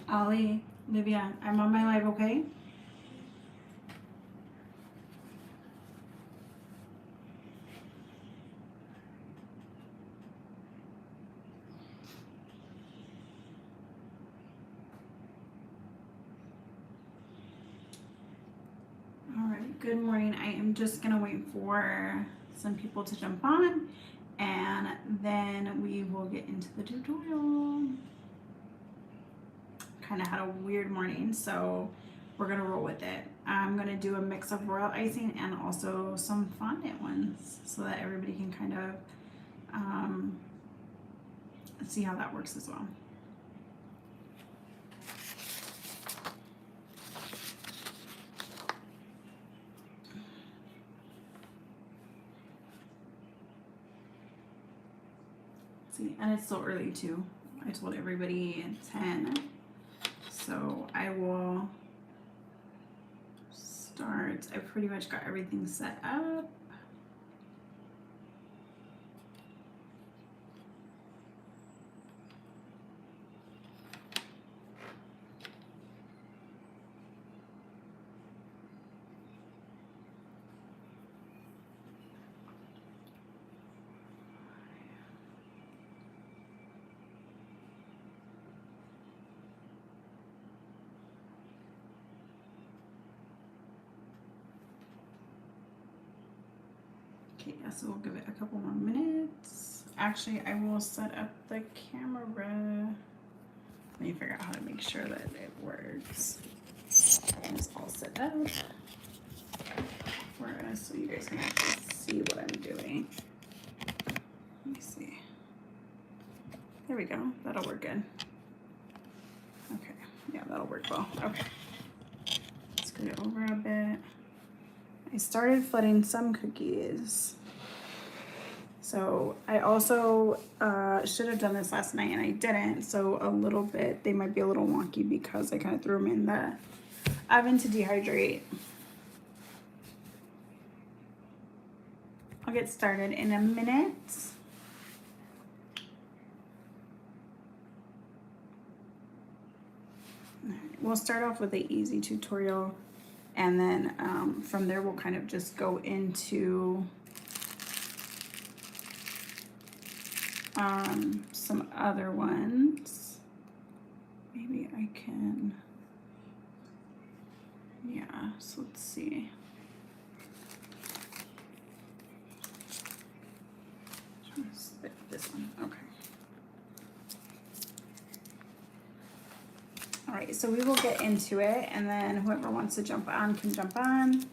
Ollie, Livia, I'm on my live, okay? All right, good morning. I am just gonna wait for some people to jump on and then we will get into the tutorial. Kind of had a weird morning, so we're gonna roll with it. I'm gonna do a mix of royal icing and also some fondant ones so that everybody can kind of see how that works as well. See, and it's so early too. I told everybody at 10. So I will start. I pretty much got everything set up. Okay, yeah, so we'll give it a couple more minutes. Actually, I will set up the camera. Let me figure out how to make sure that it works. It's all set up for us so you guys can actually see what I'm doing. Let me see. There we go. That'll work good. Okay, yeah, that'll work well. Okay. Let's get it over a bit. I started flooding some cookies. So I also should have done this last night and I didn't. So a little bit, they might be a little wonky because I kind of threw them in the oven to dehydrate. I'll get started in a minute. We'll start off with an easy tutorial and then from there we'll kind of just go into some other ones. Maybe I can, yeah, so let's see. This one, okay. All right, so we will get into it and then whoever wants to jump on can jump on.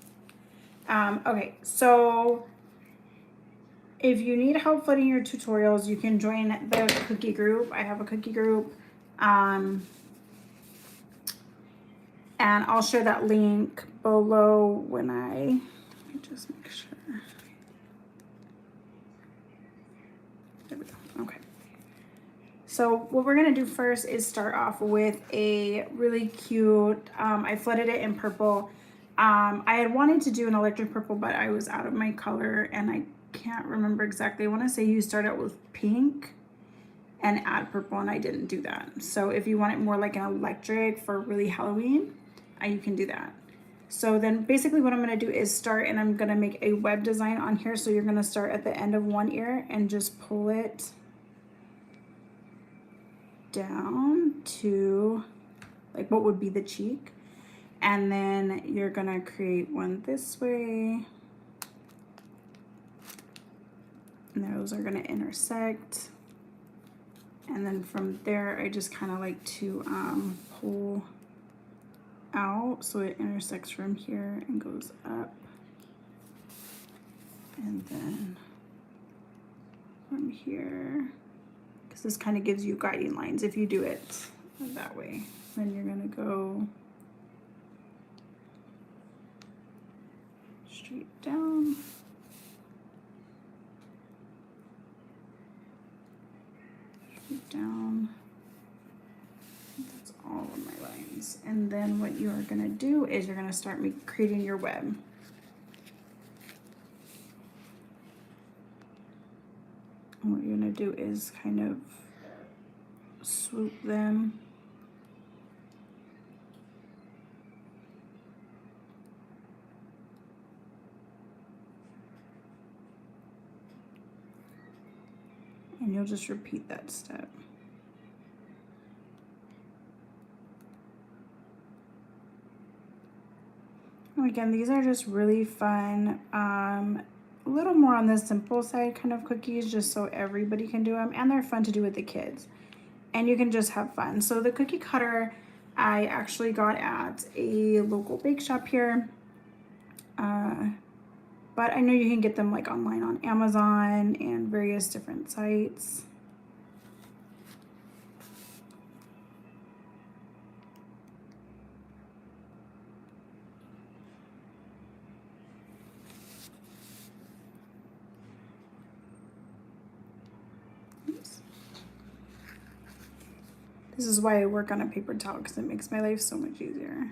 Okay, so if you need help flooding your tutorials, you can join the cookie group. I have a cookie group. And I'll share that link below when let me just make sure. There we go, okay. So what we're gonna do first is start off with a really cute, I flooded it in purple. I had wanted to do an electric purple, but I was out of my color and I can't remember exactly. I wanna say you start out with pink and add purple, and I didn't do that. So if you want it more like an electric for really Halloween, you can do that. So then basically what I'm gonna do is start, and I'm gonna make a web design on here. So you're gonna start at the end of one ear and just pull it down to like what would be the cheek. And then you're gonna create one this way. And those are gonna intersect. And then from there, I just kind of like to pull out so it intersects from here and goes up. And then from here, because this kind of gives you guiding lines if you do it that way. Then you're gonna go straight down. Down. That's all of my lines. And then what you are gonna do is you're gonna start creating your web. And what you're gonna do is kind of swoop them And you'll just repeat that step. And again, these are just really fun, a little more on the simple side kind of cookies, just so everybody can do them, and they're fun to do with the kids. And you can just have fun. So the cookie cutter I actually got at a local bake shop here. But I know you can get them like online on Amazon and various different sites. Oops. This is why I work on a paper towel, because it makes my life so much easier.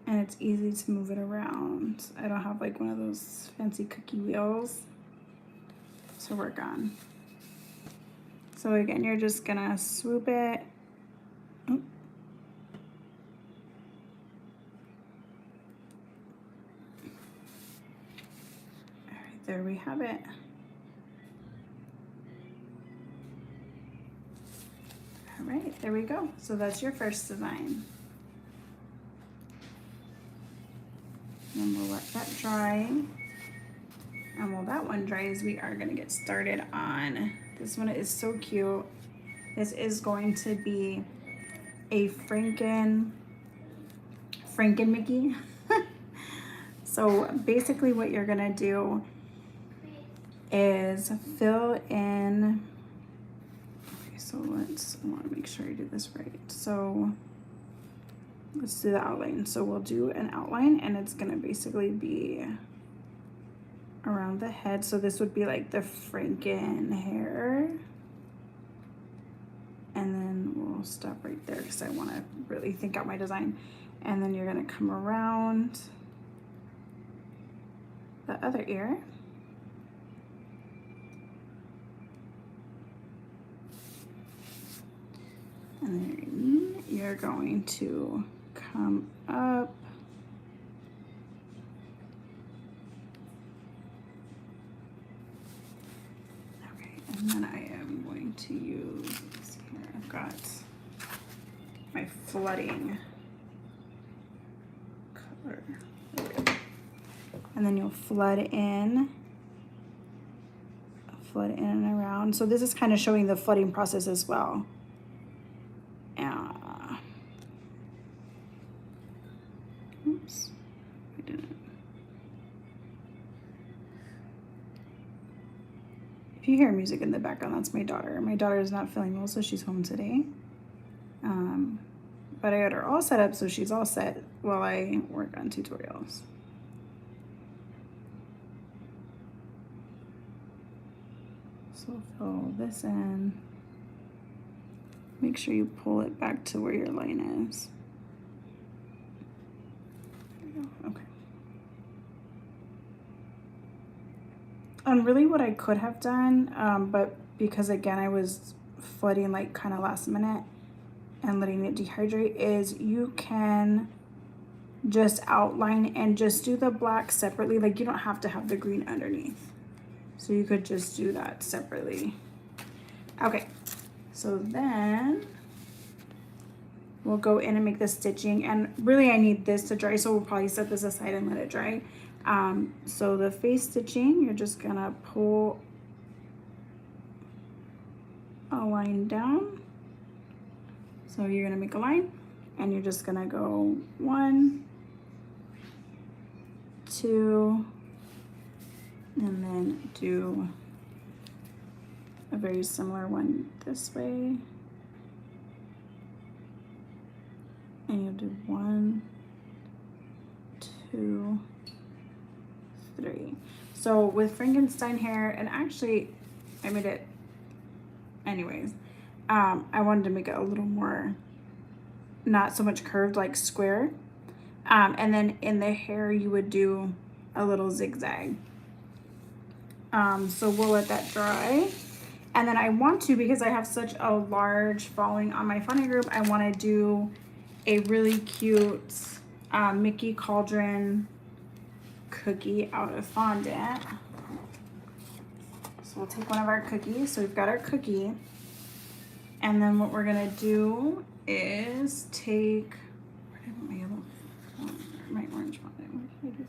And it's easy to move it around. I don't have like one of those fancy cookie wheels to work on. So again, you're just gonna swoop it. Oop. All right, there we have it. All right, there we go. So that's your first design. And we'll let that dry. And while that one dries, we are gonna get started on, this one is so cute. This is going to be a Franken Mickey. So basically what you're gonna do is fill in, okay, so I wanna make sure I do this right. So let's do the outline. So we'll do an outline, and it's gonna basically be around the head. So this would be like the Franken hair. And then we'll stop right there because I wanna really think out my design. And then you're gonna come around the other ear. And then you're going to come up. Okay, and then I am going to use, here I've got my flooding color. And then you'll flood in and around. So this is kind of showing the flooding process as well. Oops, I didn't. If you hear music in the background, that's my daughter. My daughter is not feeling well, so she's home today. But I got her all set up, so she's all set while I work on tutorials. So fill this in. Make sure you pull it back to where your line is. There we go. Okay. And really what I could have done, but because again I was flooding like kind of last minute and letting it dehydrate, is you can just outline and just do the black separately. Like you don't have to have the green underneath. So you could just do that separately. Okay, so then we'll go in and make the stitching. And really I need this to dry, so we'll probably set this aside and let it dry. So the face stitching, you're just gonna pull a line down. So you're gonna make a line and you're just gonna go 1, 2, and then do a very similar one this way. And you'll do 1, 2, 3. So with Frankenstein hair, and actually I made it anyways, I wanted to make it a little more, not so much curved, like square. And then in the hair you would do a little zigzag. So we'll let that dry. And then I want to, because I have such a large following on my Fondant group, I want to do a really cute Mickey cauldron cookie out of fondant. So we'll take one of our cookies. So we've got our cookie. And then what we're gonna do is take, where did I put my yellow, my orange fondant? Where did I do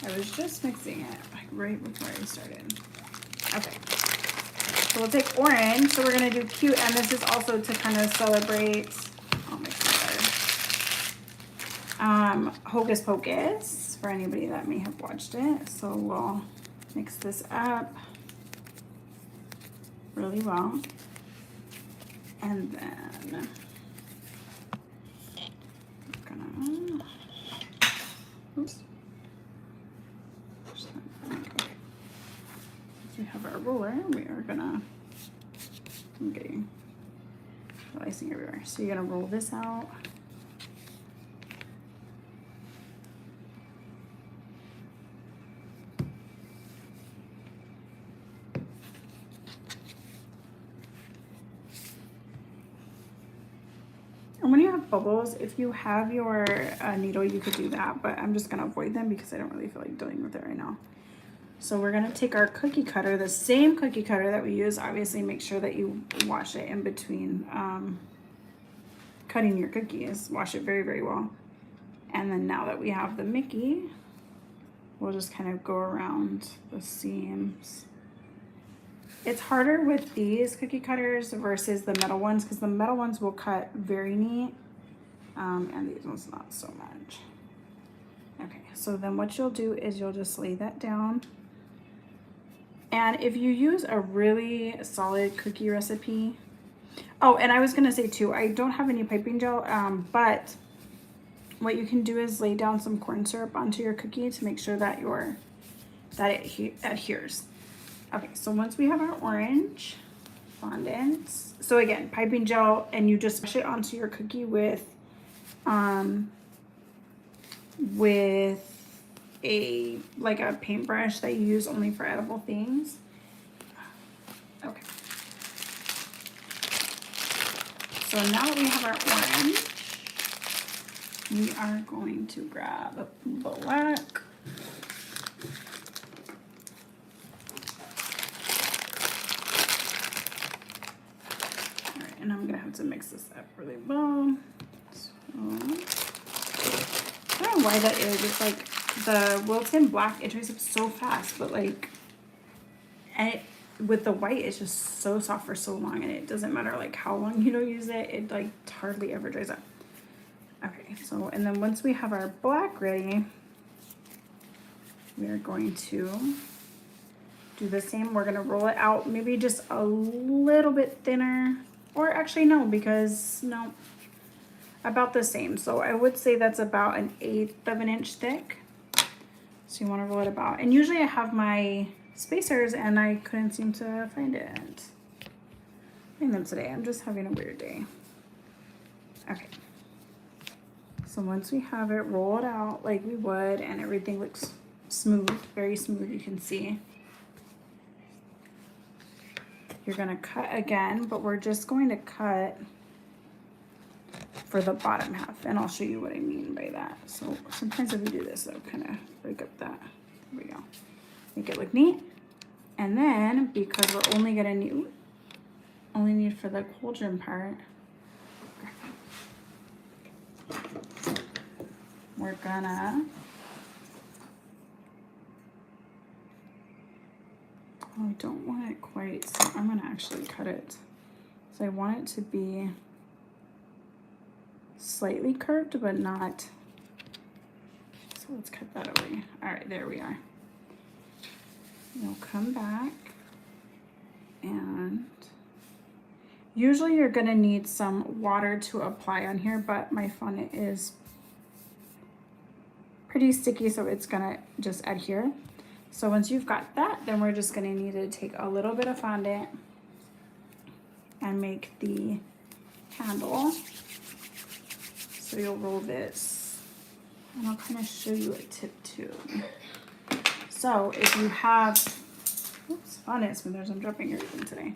that? I was just mixing it like right before I started. Okay. So we'll take orange. So we're gonna do cute, and this is also to kind of celebrate, I'll mix it better. Hocus Pocus, for anybody that may have watched it. So we'll mix this up really well. And then I'm gonna, oops. Okay. So we have our roller. We are gonna, I'm getting icing everywhere. So you're gonna roll this out. And when you have bubbles, if you have your needle, you could do that, but I'm just gonna avoid them because I don't really feel like dealing with it right now. So we're gonna take our cookie cutter, the same cookie cutter that we use. Obviously, make sure that you wash it in between cutting your cookies. Wash it very, very well. And then now that we have the Mickey, we'll just kind of go around the seams. It's harder with these cookie cutters versus the metal ones because the metal ones will cut very neat, and these ones not so much. Okay, so then what you'll do is you'll just lay that down. And if you use a really solid cookie recipe, oh, and I was gonna say too, I don't have any piping gel, but what you can do is lay down some corn syrup onto your cookie to make sure that it adheres. Okay, so once we have our orange fondant, so again, piping gel, and you just push it onto your cookie with a paintbrush that you use only for edible things. Okay. So now that we have our orange, we are going to grab black. And I'm gonna have to mix this up really well. So, I don't know why that is. It's like the Wilton black, it dries up so fast, but like, and with the white, it's just so soft for so long, and it doesn't matter like how long you don't use it, it like hardly ever dries up. Okay, so, and then once we have our black ready, we are going to do the same. We're gonna roll it out maybe just a little bit thinner. Or actually no, because no, about the same. So I would say that's about 1/8 of an inch thick. So you want to roll it about. And usually I have my spacers and I couldn't seem to find them today. I'm just having a weird day. Okay. So once we have it, roll it out like we would, and everything looks smooth, very smooth, you can see. You're gonna cut again, but we're just going to cut for the bottom half, and I'll show you what I mean by that. So sometimes if we do this, I'll kind of break up that. There we go. Make it look neat. And then, because we're only gonna need for the cauldron part, we're gonna, oh, I don't want it quite, so I'm gonna actually cut it. So I want it to be slightly curved, but not, so let's cut that away. All right, there we are. You'll come back, and usually you're gonna need some water to apply on here, but my fondant is pretty sticky, so it's gonna just adhere. So once you've got that, then we're just gonna need to take a little bit of fondant and make the handle. So you'll roll this, and I'll kind of show you a tip too. So if you have, oops, fondant smoothers, I'm dropping everything today.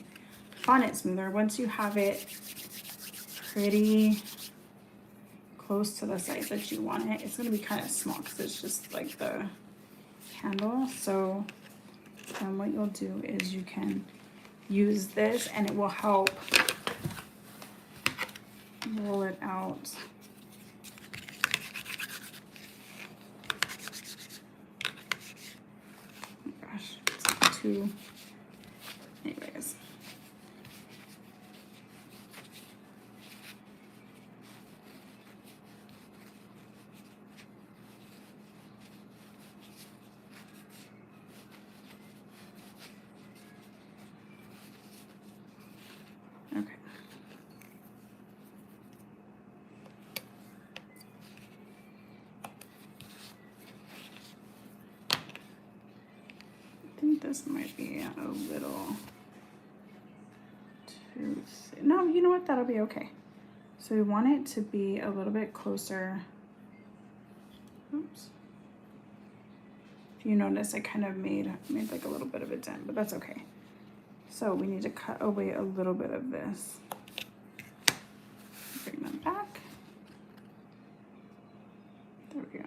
Fondant smoother, once you have it pretty close to the size that you want it. It's going to be kind of small because it's just like the handle. So what you'll do is you can use this and it will help roll it out. Oh gosh, it's like too, anyways. Okay. I think this might be a little too thin. No, you know what? That'll be okay. So we want it to be a little bit closer. Oops. If you notice, I kind of made like a little bit of a dent, but that's okay. So we need to cut away a little bit of this. Bring them back. There we go.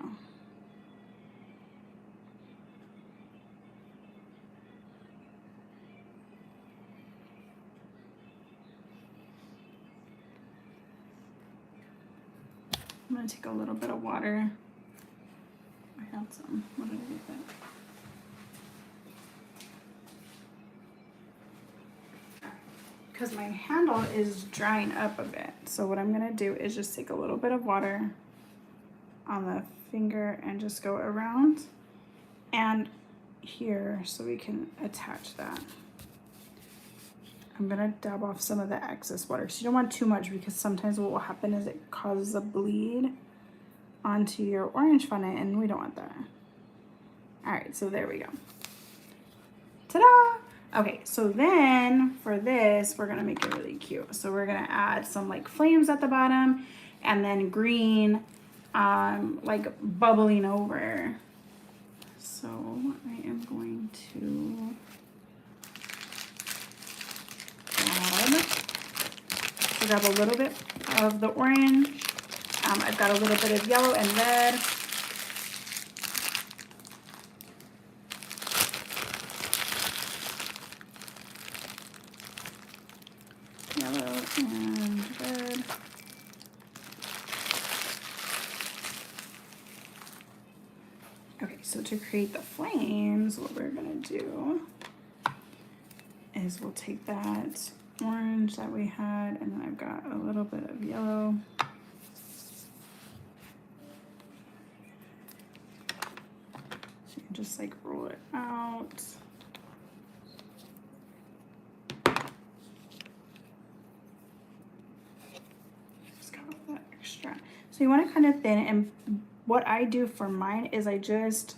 I'm gonna take a little bit of water. I had some. What did I do with that? Because my handle is drying up a bit. So what I'm gonna do is just take a little bit of water on the finger and just go around and here so we can attach that. I'm gonna dab off some of the excess water. So you don't want too much because sometimes what will happen is it causes a bleed onto your orange fondant and we don't want that. All right, so there we go. Ta-da! Okay, so then for this, we're gonna make it really cute. So we're gonna add some like flames at the bottom and then green like bubbling over. So I am going to grab a little bit of the orange. I've got a little bit of yellow and red. Yellow and red. Okay, so to create the flames, what we're gonna do is we'll take that orange that we had, and then I've got a little bit of yellow. So you can just like roll it out. Just got all that extra. So you want it kind of thin, and what I do for mine is I just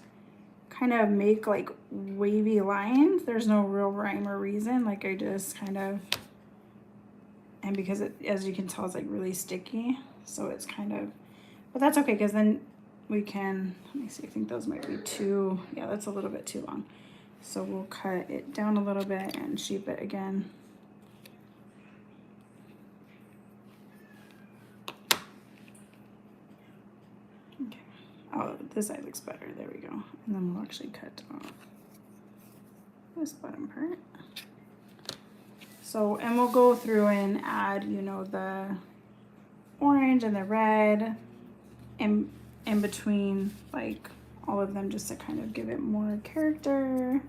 kind of make like wavy lines. There's no real rhyme or reason. Like I just kind of, and because it, as you can tell, it's like really sticky. So it's kind of, but that's okay because then we can, let me see, I think those might be too, yeah, that's a little bit too long. So we'll cut it down a little bit and shape it again. Okay. Oh, this side looks better. There we go. And then we'll actually cut off this bottom part. So, and we'll go through and add, you know, the orange and the red in between, like all of them, just to kind of give it more character.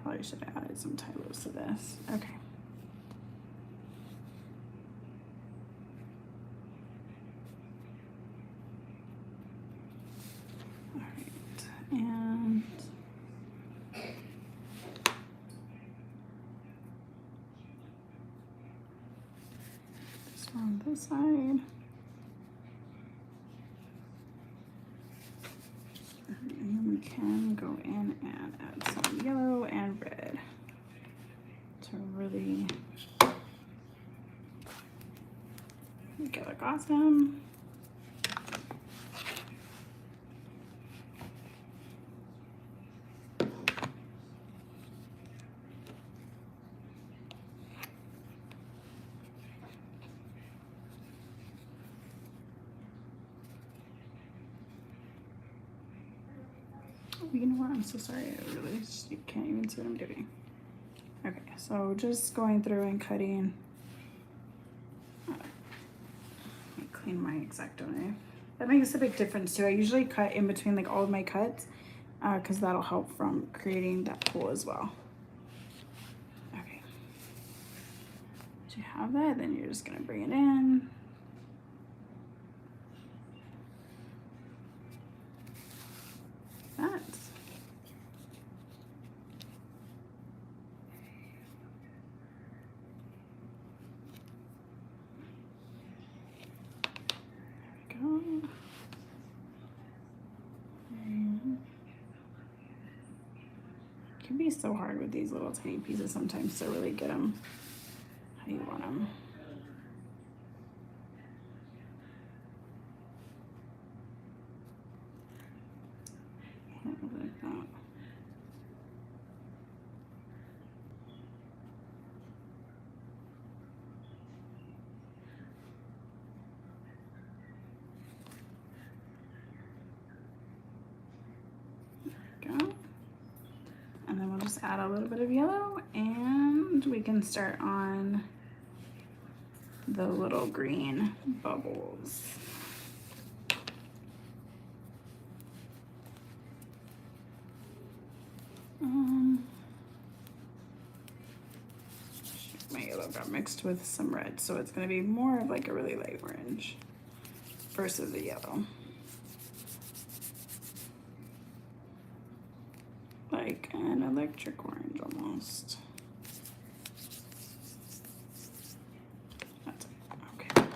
Probably should have added some tylos to this. Okay. All right, and this one on this side. And then we can go in and add some yellow and red to really make it look awesome. you know what? I'm so sorry. I really just, you can't even see what I'm doing. Okay, so just going through and cutting. Let me clean my X-Acto knife. That makes a big difference too. I usually cut in between like all of my cuts because that'll help from creating that pool as well. Okay. Once you have that, then you're just gonna bring it in. That. There we go. It can be so hard with these little tiny pieces sometimes to really get them how you want them. Like that. Go. And then we'll just add a little bit of yellow and we can start on the little green bubbles. My yellow got mixed with some red, so it's going to be more of like a really light orange versus the yellow. Like an electric orange almost. That's it. Okay.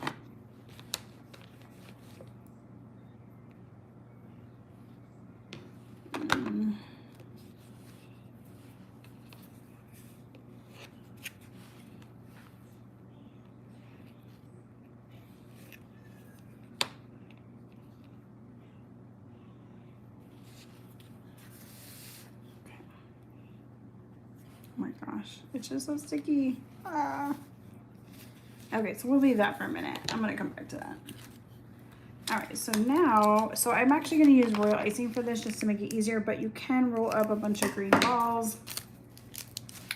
Oh my gosh, it's just so sticky. Okay, so we'll leave that for a minute. I'm gonna come back to that. All right, so now, I'm actually gonna use royal icing for this just to make it easier, but you can roll up a bunch of green balls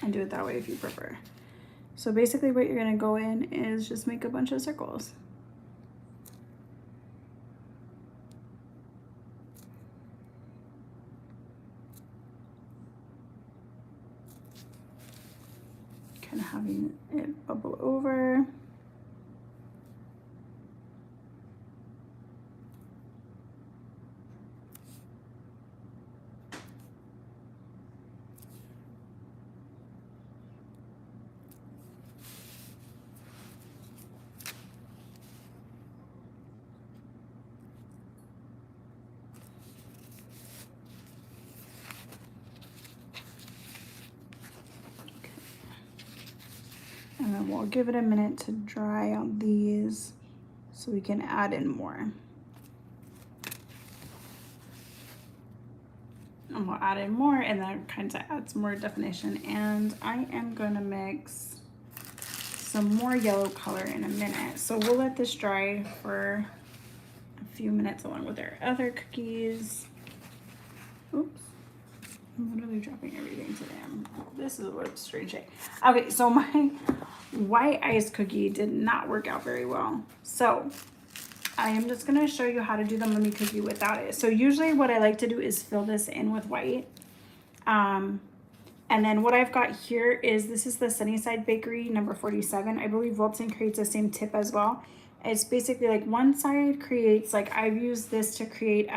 and do it that way if you prefer. So basically what you're gonna go in is just make a bunch of circles. Kind of having it bubble over. And then we'll give it a minute to dry on these so we can add in more. And we'll add in more and that kind of adds more definition. And I am gonna mix some more yellow color in a minute. So we'll let this dry for a few minutes along with our other cookies. Oops. I'm literally dropping everything today. This is what's strange. Okay, so my white ice cookie did not work out very well. So I am just gonna show you how to do the mummy cookie without it. So usually what I like to do is fill this in with white. And then what I've got here is, this is the Sunnyside Bakery number 47. I believe Wilton creates the same tip as well. It's basically like one side creates, like I've used this to create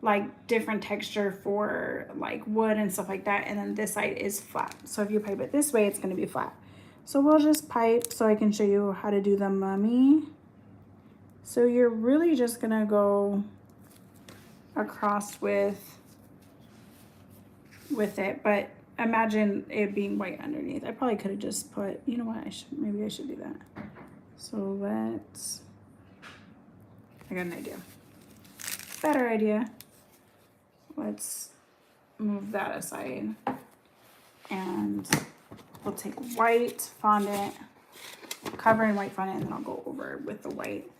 like different texture for like wood and stuff like that, and then this side is flat. So if you pipe it this way, it's going to be flat. So we'll just pipe so I can show you how to do the mummy. So you're really just going to go across with it, but imagine it being white underneath. I probably could have just put, you know what, maybe I should do that. So I got an idea. Better idea. Let's move that aside and we'll take white fondant, cover in white fondant, and then I'll go over with the white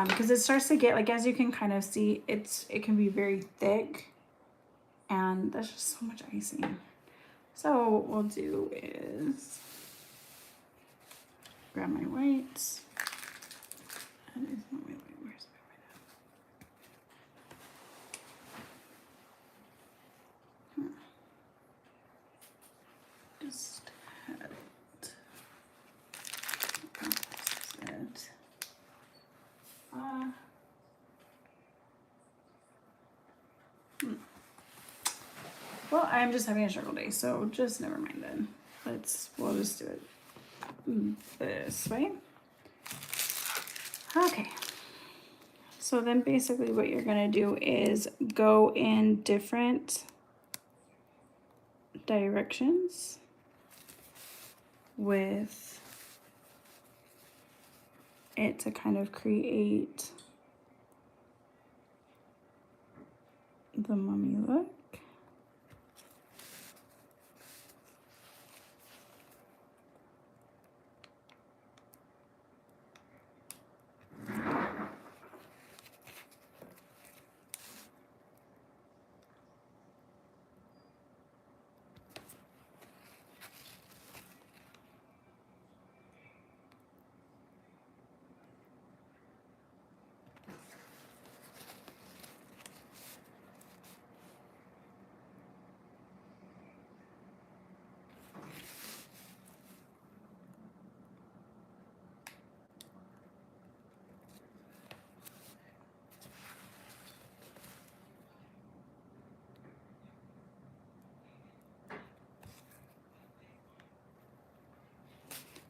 because it starts to get, like, as you can kind of see, it can be very thick. And that's just so much icing. So what we'll do is grab my whites. That is not my white. Where's my white? Just had it. This is it. Well, I'm just having a struggle day, so just never mind then. We'll just do it this way. Okay. So then basically what you're gonna do is go in different directions with it to kind of create the mummy look.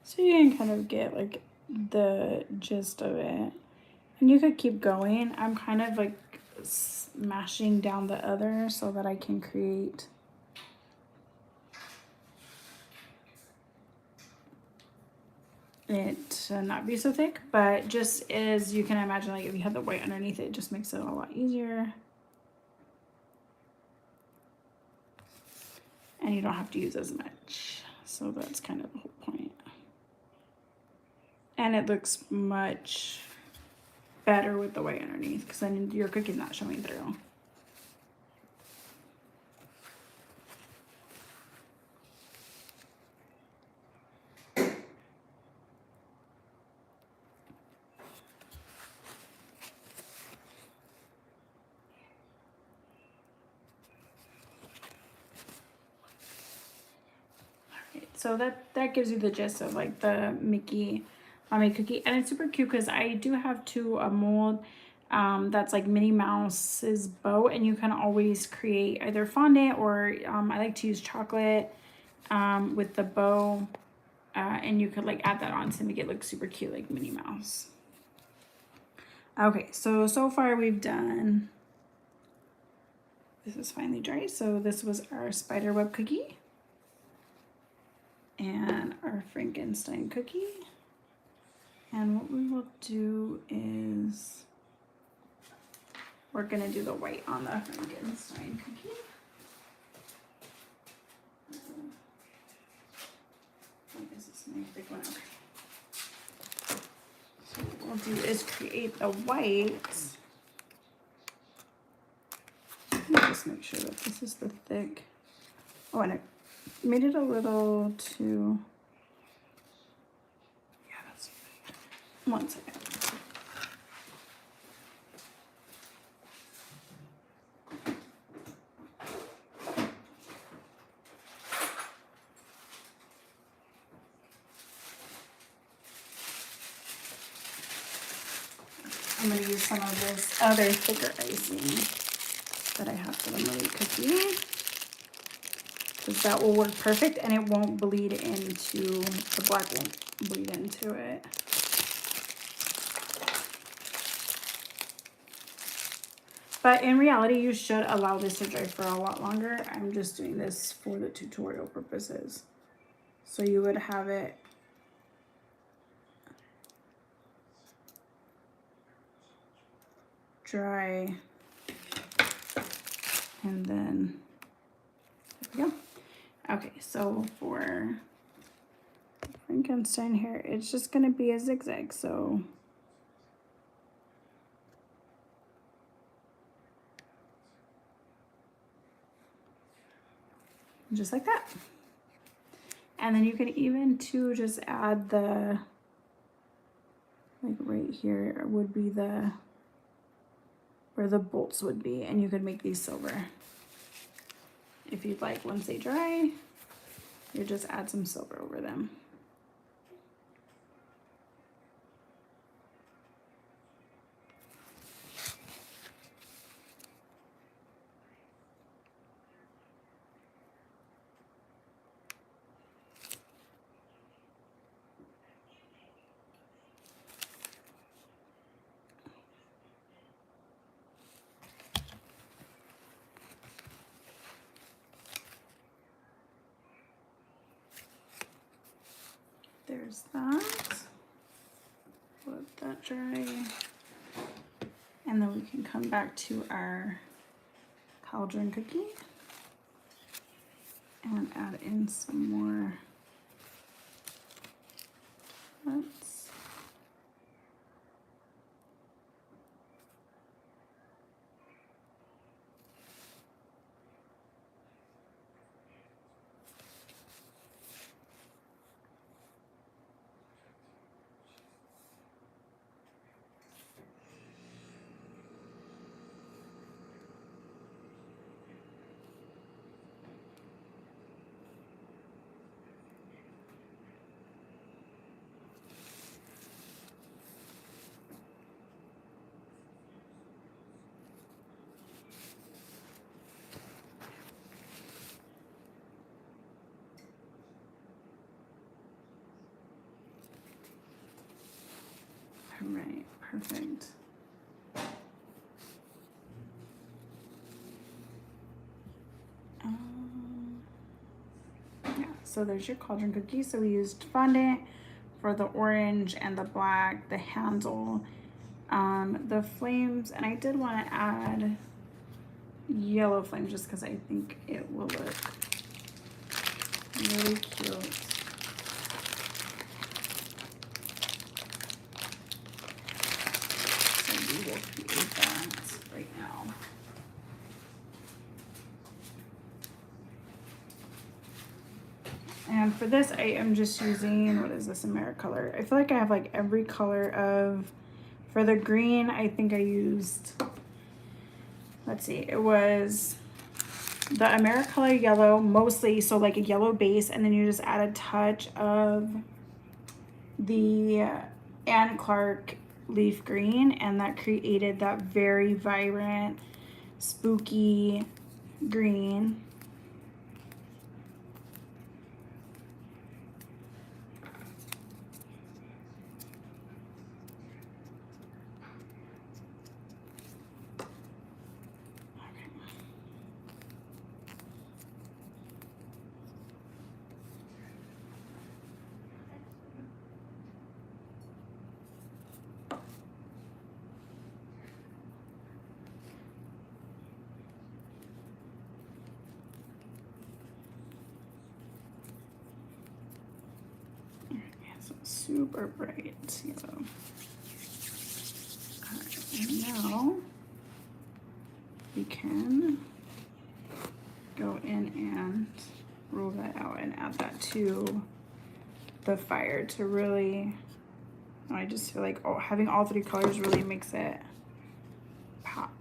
So you can kind of get like the gist of it. And you could keep going. I'm kind of like smashing down the other so that I can create it to not be so thick. But just as you can imagine, like if you had the white underneath, it just makes it a lot easier. And you don't have to use as much. So that's kind of the whole point. And it looks much better with the white underneath because then your cookie's not showing through. So that gives you the gist of like the Mickey Mommy cookie, and it's super cute because I do have a mold that's like Minnie Mouse's bow, and you can always create either fondant or I like to use chocolate with the bow, and you could like add that on to make it look super cute like Minnie Mouse. Okay, so far we've done, this is finally dry, so this was our spiderweb cookie and our Frankenstein cookie. And what we will do is we're gonna do the white on the Frankenstein cookie. Is this my big one? Okay. So what we'll do is create the white. Just make sure that this is the thick. Oh, and I made it a little too. Yeah, that's. One second. I'm going to use some of this other thicker icing that I have for the Marie cookie, because that will work perfect and it won't bleed into, the black won't bleed into it. But in reality, you should allow this to dry for a lot longer. I'm just doing this for the tutorial purposes. So you would have it dry, and then there we go. Okay, so for Frankenstein hair, it's just gonna be a zigzag. So just like that. And then you can even too just add the, like right here would be the, where the bolts would be, and you could make these silver. If you'd like, once they dry, you just add some silver over them. There's that. Let that dry. And then we can come back to our cauldron cookie and add in some more nuts. All right, perfect. Yeah, so there's your cauldron cookie. So we used fondant for the orange and the black, the handle, the flames, and I did want to add yellow flames just because I think it will look really cute. We will create that right now. And for this, I am just using, what is this, Americolor. I feel like I have like every color of, for the green, I think I used, let's see, it was the Americolor yellow mostly, so like a yellow base, and then you just add a touch of the Clarke leaf green, and that created that very vibrant, spooky green. Super bright yellow. All right, and now we can go in and roll that out and add that to the fire to really, I just feel like having all three colors really makes it pop.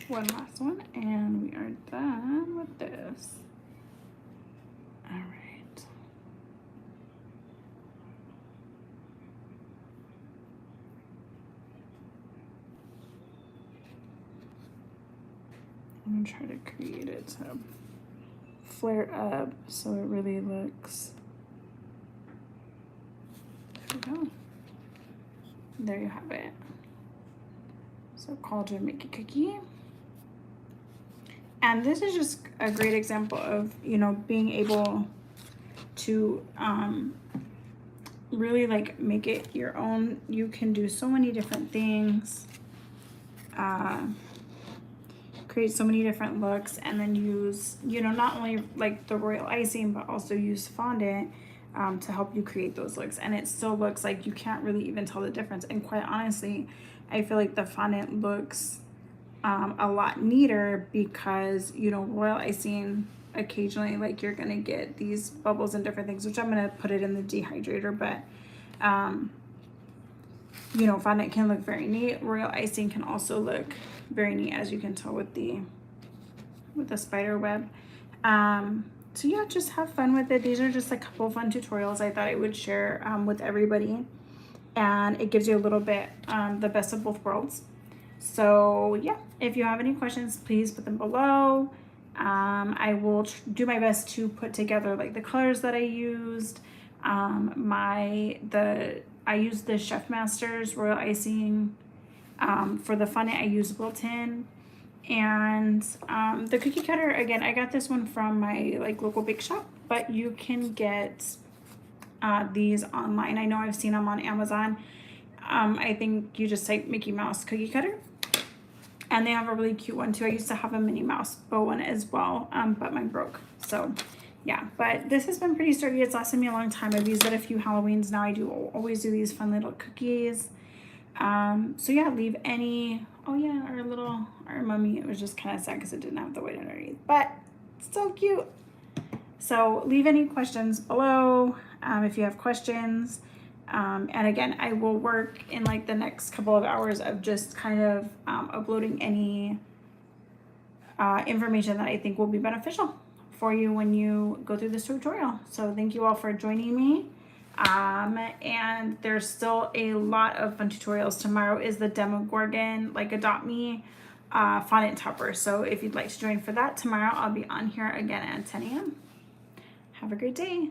one last one, and we are done with this. All right. I'm gonna try to create it to flare up so it really looks. There we go. There you have it. So cauldron make a cookie. And this is just a great example of, you know, being able to really like make it your own. You can do so many different things, create so many different looks, and then use, you know, not only like the royal icing, but also use fondant to help you create those looks. And it still looks like you can't really even tell the difference. And quite honestly, I feel like the fondant looks a lot neater because, you know, royal icing, occasionally like you're gonna get these bubbles and different things, which I'm gonna put it in the dehydrator, but you know, fondant can look very neat. Royal icing can also look very neat, as you can tell with the spider web. So yeah, just have fun with it. These are just a couple fun tutorials I thought I would share with everybody, and it gives you a little bit the best of both worlds. So yeah, if you have any questions, please put them below. I will do my best to put together like the colors that I used. I used the Chefmaster's Royal Icing. For the fondant, I used Wilton. And the cookie cutter, again, I got this one from my like local bake shop, but you can get these online. I know I've seen them on Amazon. I think you just type Mickey Mouse cookie cutter, and they have a really cute one too. I used to have a Minnie Mouse bow one as well, but mine broke. So yeah, but this has been pretty sturdy. It's lasted me a long time. I've used it a few Halloweens now. I do always do these fun little cookies. So yeah, leave any, oh yeah, our mummy, it was just kind of sad because it didn't have the white underneath, but it's so cute. So leave any questions below if you have questions. And again, I will work in like the next couple of hours of just kind of uploading any information that I think will be beneficial for you when you go through this tutorial. So thank you all for joining me. And there's still a lot of fun tutorials. Tomorrow is the Demogorgon, like Adopt Me fondant topper. So if you'd like to join for that tomorrow, I'll be on here again at 10 a.m. Have a great day.